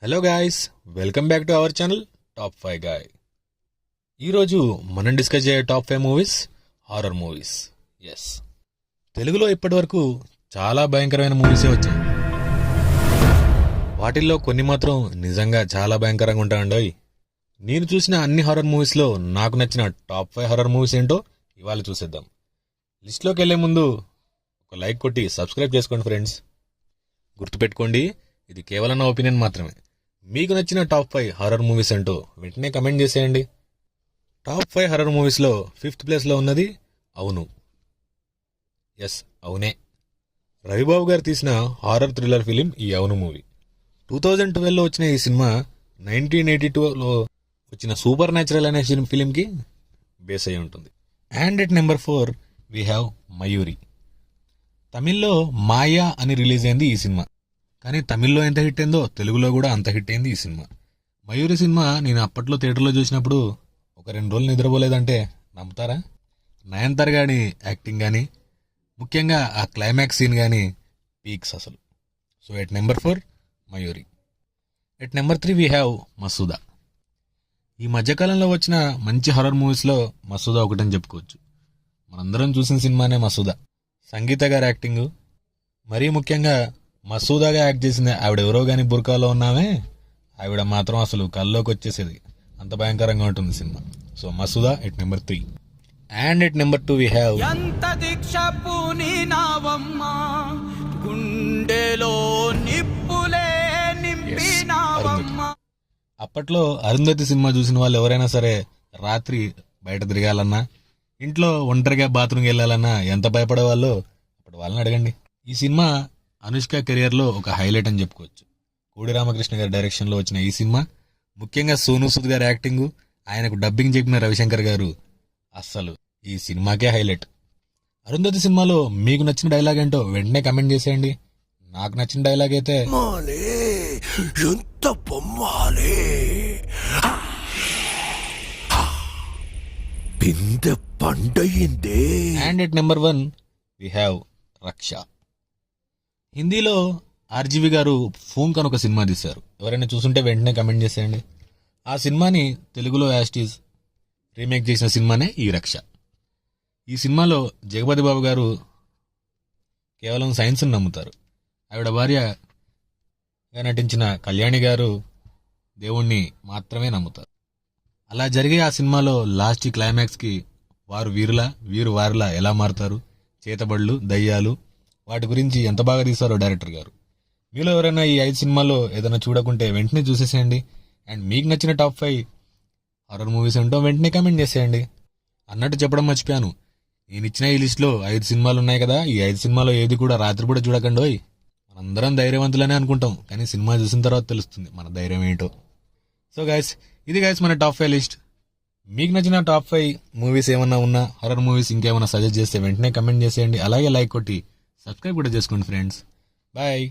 Hello guys, welcome back to our channel top 5 guy. ఈరోజు మనం discuss చేయే top 5 movies horror movies. Yes, తెలుగులో ఇప్పటివరకు చాలా భయంకరమైన మూవీసే వచ్చాయి. వాటిల్లో కొన్ని మాత్రం నిజంగా చాలా భయంకరంగా ఉంటాయండోయ్. నేను చూసిన అన్ని హారర్ మూవీస్లో నాకు నచ్చిన టాప్ 5 హారర్ మూవీస్ ఏంటో ఇవాళ చూసేద్దాం. లిస్ట్లోకి వెళ్లే ముందు ఒక లైక్ కొట్టి సబ్స్క్రైబ్ చేసుకోండి ఫ్రెండ్స్. గుర్తుపెట్టుకోండి, ఇది కేవలం నా ఒపీనియన్ మాత్రమే. మీకు నచ్చిన టాప్ 5 హారర్ మూవీస్ అంటూ వెంటనే కమెంట్ చేసేయండి. టాప్ 5 హారర్ మూవీస్లో 5th ప్లేస్లో ఉన్నది అవును. ఎస్, అవునే. రవిబాబు గారు తీసిన హారర్ థ్రిల్లర్ ఫిలిం ఈ అవును మూవీ. 2012లో వచ్చిన ఈ సినిమా 1982లో వచ్చిన సూపర్ న్యాచురల్ అనే ఫిలింకి బేస్ అయి ఉంటుంది. And at number 4 we have Mayuri. తమిళ్లో మాయా అని రిలీజ్ అయింది ఈ సినిమా. కానీ తమిళ్లో ఎంత హిట్ అయిందో తెలుగులో కూడా అంత హిట్ అయింది ఈ సినిమా. మయూరి సినిమా నేను అప్పట్లో థియేటర్లో చూసినప్పుడు ఒక 2 రోజులు నిద్రపోలేదంటే నమ్ముతారా? నయనతార గాని యాక్టింగ్ కానీ, ముఖ్యంగా ఆ క్లైమాక్స్ సీన్ కానీ పీక్స్ అసలు. So at number 4 Mayuri. At number 3 we have Masooda. ఈ మధ్యకాలంలో వచ్చిన మంచి హారర్ మూవీస్లో మసూదా ఒకటని చెప్పుకోవచ్చు. మనందరం చూసిన సినిమానే మసూదా. సంగీత గారి యాక్టింగ్, మరీ ముఖ్యంగా మసూదాగా యాక్ట్ చేసింది ఆవిడెవరో గాని బుర్కాలో ఉన్నామే, ఆవిడ మాత్రం అసలు కల్లోకి వచ్చేసేది. అంత భయంకరంగా ఉంటుంది cinema. So Masooda at number 3. And at number 2 we have అప్పట్లో అరుంధతి సినిమా చూసిన వాళ్ళు ఎవరైనా సరే రాత్రి బయట తిరగాలన్నా, ఇంట్లో ఒంటరిగా బాత్రూమ్కి వెళ్ళాలన్నా ఎంత భయపడేవాళ్ళు అప్పుడు వాళ్ళని అడగండి. ఈ సినిమా అనుష్క కెరియర్లో ఒక హైలైట్ అని చెప్పుకోవచ్చు. కోడి రామకృష్ణ గారి డైరెక్షన్లో వచ్చిన ఈ సినిమా, ముఖ్యంగా సోనూ సూద్ గారి యాక్టింగ్, ఆయనకు డబ్బింగ్ చెప్పిన రవిశంకర్ గారు, అస్సలు ఈ సినిమాకే హైలైట్. అరుంధతి సినిమాలో మీకు నచ్చిన డైలాగ్ ఏంటో వెంటనే కమెంట్ చేసేయండి. నాకు నచ్చిన డైలాగ్ అయితే and at number 1 we have Raksha. హిందీలో ఆర్జీవి గారు ఫూంక్ అని ఒక సినిమా తీశారు. ఎవరైనా చూసుంటే వెంటనే కమెంట్ చేసేయండి. ఆ సినిమాని తెలుగులో యాస్టీజ్ రీమేక్ చేసిన సినిమానే ఈ రక్ష. ఈ సినిమాలో జగపతి బాబు గారు కేవలం సైన్స్ని నమ్ముతారు. ఆవిడ భార్యగా నటించిన కళ్యాణి గారు దేవుణ్ణి మాత్రమే నమ్ముతారు. అలా జరిగే ఆ సినిమాలో లాస్ట్ క్లైమాక్స్కి వారు వీరు వారిలా ఎలా మారుతారు, చేతబడులు, దయ్యాలు, వాటి గురించి ఎంత బాగా తీశారో డైరెక్టర్ గారు. మీలో ఎవరైనా ఈ 5 సినిమాల్లో ఏదైనా చూడకుంటే వెంటనే చూసేసేయండి. అండ్ మీకు నచ్చిన టాప్ 5 హారర్ మూవీస్ ఏంటో వెంటనే కమెంట్ చేసేయండి. అన్నట్టు చెప్పడం మర్చిపోయాను, నేను ఇచ్చిన ఈ లిస్ట్లో 5 సినిమాలు ఉన్నాయి కదా, ఈ 5 సినిమాలో ఏది కూడా రాత్రి కూడా చూడకండి. మనందరం ధైర్యవంతులనే అనుకుంటాం, కానీ సినిమా చూసిన తర్వాత తెలుస్తుంది మన ధైర్యం ఏంటో. సో గైస్, ఇది గైస్ మన టాప్ 5 లిస్ట్. మీకు నచ్చిన టాప్ 5 మూవీస్ ఏమన్నా ఉన్నా, హారర్ మూవీస్ ఇంకేమైనా సజెస్ట్ చేస్తే వెంటనే కమెంట్ చేసేయండి. అలాగే లైక్ కొట్టి సబ్స్క్రైబ్ కూడా చేసుకోండి ఫ్రెండ్స్. బాయ్.